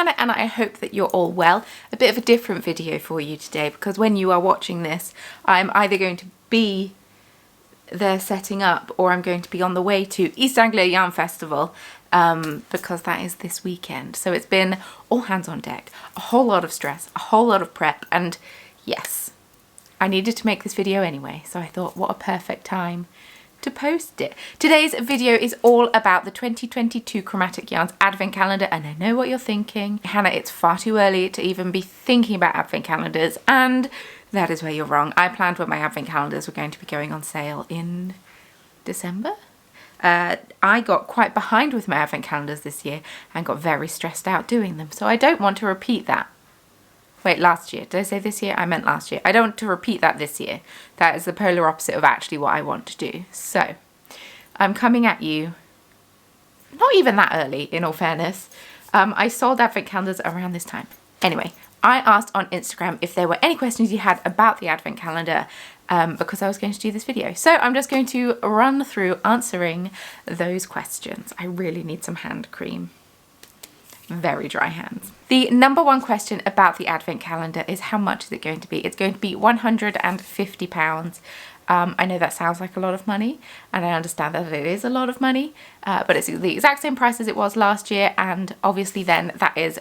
Hannah and I hope that you're all well. A bit of a different video for you today because when you are watching this, I'm either going to be there setting up or I'm going to be on the way to East Anglia Yarn Festival because that is this weekend. So it's been all hands on deck, a whole lot of stress, a whole lot of prep, and yes, I needed to make this video anyway, so I thought what a perfect time to post it. Today's video is all about the 2022 Chromatic Yarns Advent Calendar, and I know what you're thinking. Hannah, it's far too early to even be thinking about Advent calendars, and that is where you're wrong. I planned when my Advent calendars were going to be going on sale in December. I got quite behind with my Advent calendars this year and got very stressed out doing them, so I don't want to repeat that. Wait, last year. Did I say this year? I meant last year. I don't want to repeat that this year. That is the polar opposite of actually what I want to do. So, I'm coming at you, not even that early, in all fairness. I sold Advent calendars around this time. Anyway, I asked on Instagram if there were any questions you had about the Advent calendar because I was going to do this video. So, I'm just going to run through answering those questions. I really need some hand cream. Very dry hands. The number one question about the Advent calendar is how much is it going to be? It's going to be £150. I know that sounds like a lot of money, and I understand that it is a lot of money, but it's the exact same price as it was last year, and obviously then that is,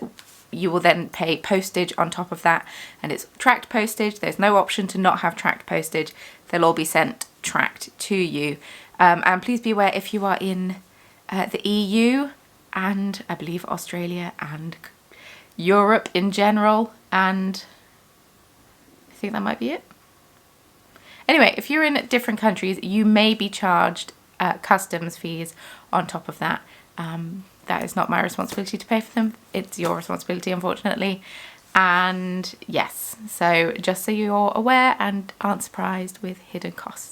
you will then pay postage on top of that, and it's tracked postage. There's no option to not have tracked postage. They'll all be sent tracked to you. And please be aware if you are in the EU, and I believe Australia and Europe in general, and I think that might be it. Anyway, if you're in different countries, you may be charged customs fees on top of that. That is not my responsibility to pay for them. It's your responsibility, unfortunately. And yes, so just so you're aware and aren't surprised with hidden costs.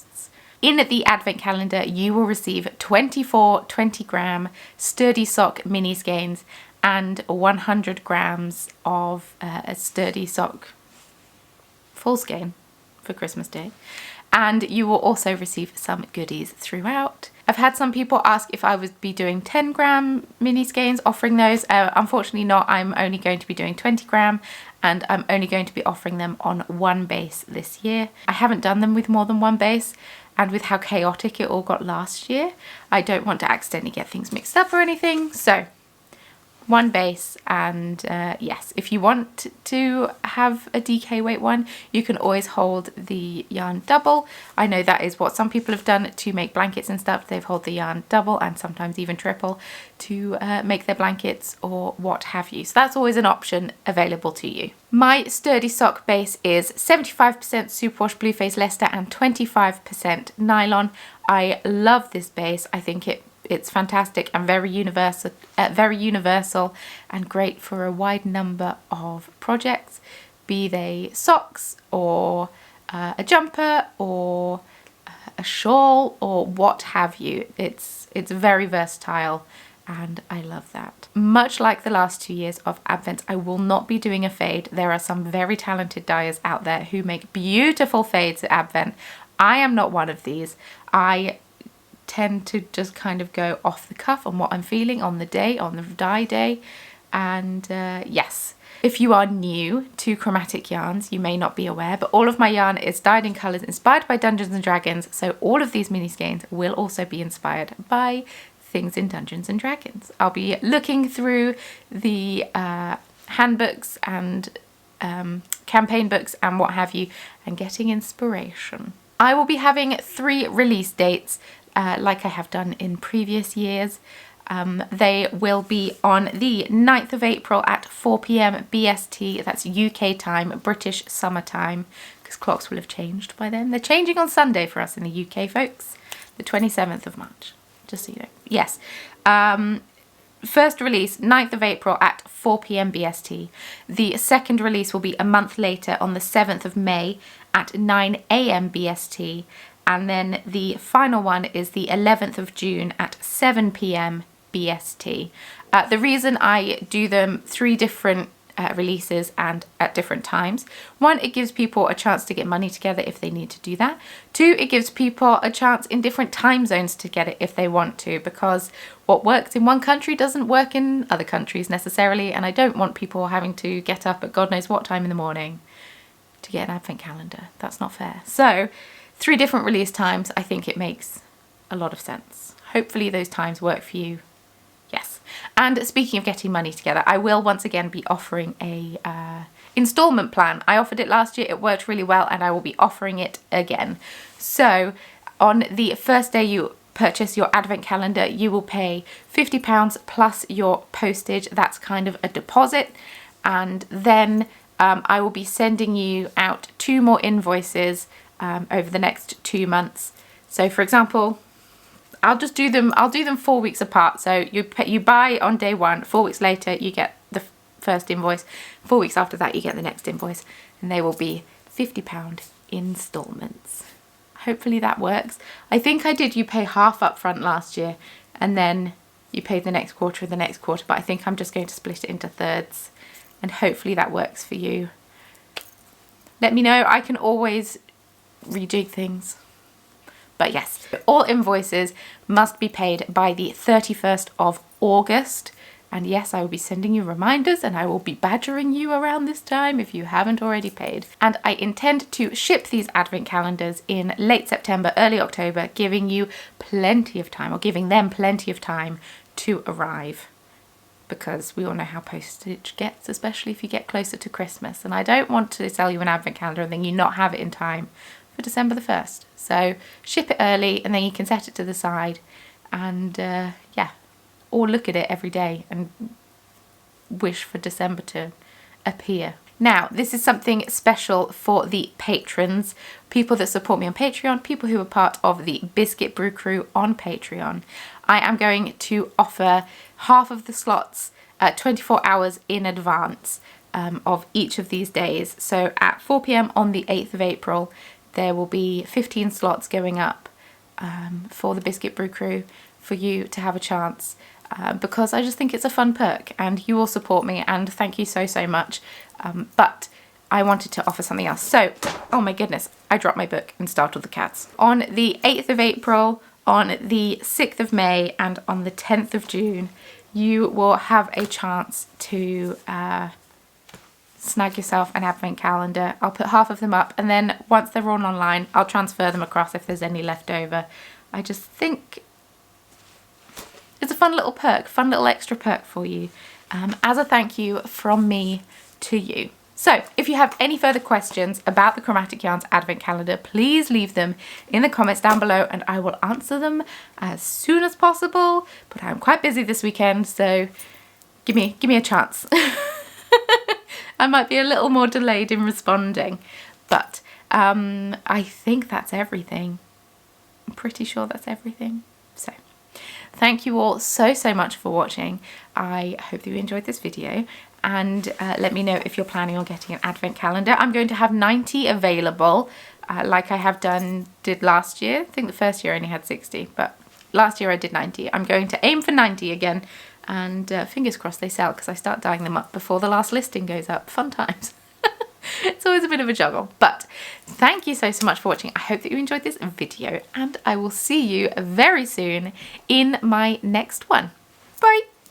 In the Advent calendar, you will receive 24 20-gram sturdy sock mini skeins and 100 grams of a sturdy sock full skein for Christmas Day. And you will also receive some goodies throughout. I've had some people ask if I would be doing 10-gram mini skeins, offering those. Unfortunately not. I'm only going to be doing 20-gram, and I'm only going to be offering them on one base this year. I haven't done them with more than one base, and with how chaotic it all got last year, I don't want to accidentally get things mixed up or anything. So one base, and yes, if you want to have a DK weight one, you can always hold the yarn double. I know that is what some people have done to make blankets and stuff. They've held the yarn double and sometimes even triple to make their blankets or what have you. So that's always an option available to you. My sturdy sock base is 75% superwash Blueface Leicester and 25% nylon. I love this base. I think it's fantastic and very universal and great for a wide number of projects, be they socks or a jumper or a shawl or what have you. It's very versatile, and I love that. Much like the last 2 years of Advent, I will not be doing a fade. There are some very talented dyers out there who make beautiful fades at Advent. I am not one of these. I tend to just kind of go off the cuff on what I'm feeling on the day, on the dye day. And yes, if you are new to Chromatic Yarns, you may not be aware, but all of my yarn is dyed in colours inspired by Dungeons and Dragons, so all of these mini skeins will also be inspired by things in Dungeons and Dragons. I'll be looking through the handbooks and campaign books and what have you, and getting inspiration. I will be having 3 release dates like I have done in previous years. They will be on the 9th of April at 4 PM BST, that's UK time, British summer time, because clocks will have changed by then. They're changing on Sunday for us in the UK, folks, the 27th of March, just so you know. Yes. First release, 9th of April at 4 PM BST. The second release will be a month later on the 7th of May at 9 AM BST. And then the final one is the 11th of June at 7 PM BST. The reason I do them 3 different releases and at different times. One, it gives people a chance to get money together if they need to do that. Two, it gives people a chance in different time zones to get it if they want to, because what works in one country doesn't work in other countries necessarily, and I don't want people having to get up at God knows what time in the morning to get an advent calendar. That's not fair. So 3 different release times, I think it makes a lot of sense. Hopefully those times work for you. Yes. And speaking of getting money together, I will once again be offering a installment plan. I offered it last year, it worked really well, and I will be offering it again. So on the first day you purchase your advent calendar, you will pay £50 plus your postage. That's kind of a deposit. And then I will be sending you out 2 more invoices over the next 2 months. So for example, I'll do them 4 weeks apart. So you buy on day 1, 4 weeks later you get the first invoice, 4 weeks after that you get the next invoice, and they will be £50 installments. Hopefully that works. I think I did you pay half up front last year and then you pay the next quarter and the next quarter, but I think I'm just going to split it into thirds, and hopefully that works for you. Let me know, I can always rejig things. But yes, all invoices must be paid by the 31st of August. And yes, I will be sending you reminders, and I will be badgering you around this time if you haven't already paid. And I intend to ship these advent calendars in late September, early October, giving you plenty of time, or giving them plenty of time to arrive. Because we all know how postage gets, especially if you get closer to Christmas. And I don't want to sell you an advent calendar and then you not have it in time for December the 1st. So ship it early, and then you can set it to the side and yeah, or look at it every day and wish for December to appear. Now, this is something special for the patrons, people that support me on Patreon, people who are part of the Biscuit Brew crew on Patreon. I am going to offer half of the slots 24 hours in advance of each of these days. So at 4 p.m. on the 8th of April, there will be 15 slots going up for the Biscuit Brew crew for you to have a chance, because I just think it's a fun perk and you all support me, and thank you so, so much. But I wanted to offer something else. So, oh my goodness, I dropped my book and startled the cats. On the 8th of April, on the 6th of May, and on the 10th of June, you will have a chance to snag yourself an advent calendar. I'll put half of them up, and then once they're all online, I'll transfer them across if there's any left over. I just think it's a fun little perk, fun little extra perk for you, as a thank you from me to you. So if you have any further questions about the Chromatic Yarns Advent Calendar, please leave them in the comments down below and I will answer them as soon as possible. But I'm quite busy this weekend, so give me a chance. I might be a little more delayed in responding, but I think that's everything. I'm pretty sure that's everything. So thank you all so, so much for watching. I hope that you enjoyed this video, and let me know if you're planning on getting an advent calendar. I'm going to have 90 available, like I did last year. I think the first year I only had 60, but last year I did 90. I'm going to aim for 90 again, and fingers crossed they sell, because I start dyeing them up before the last listing goes up. Fun times. It's always a bit of a juggle, but thank you so, so much for watching. I hope that you enjoyed this video, and I will see you very soon in my next one. Bye.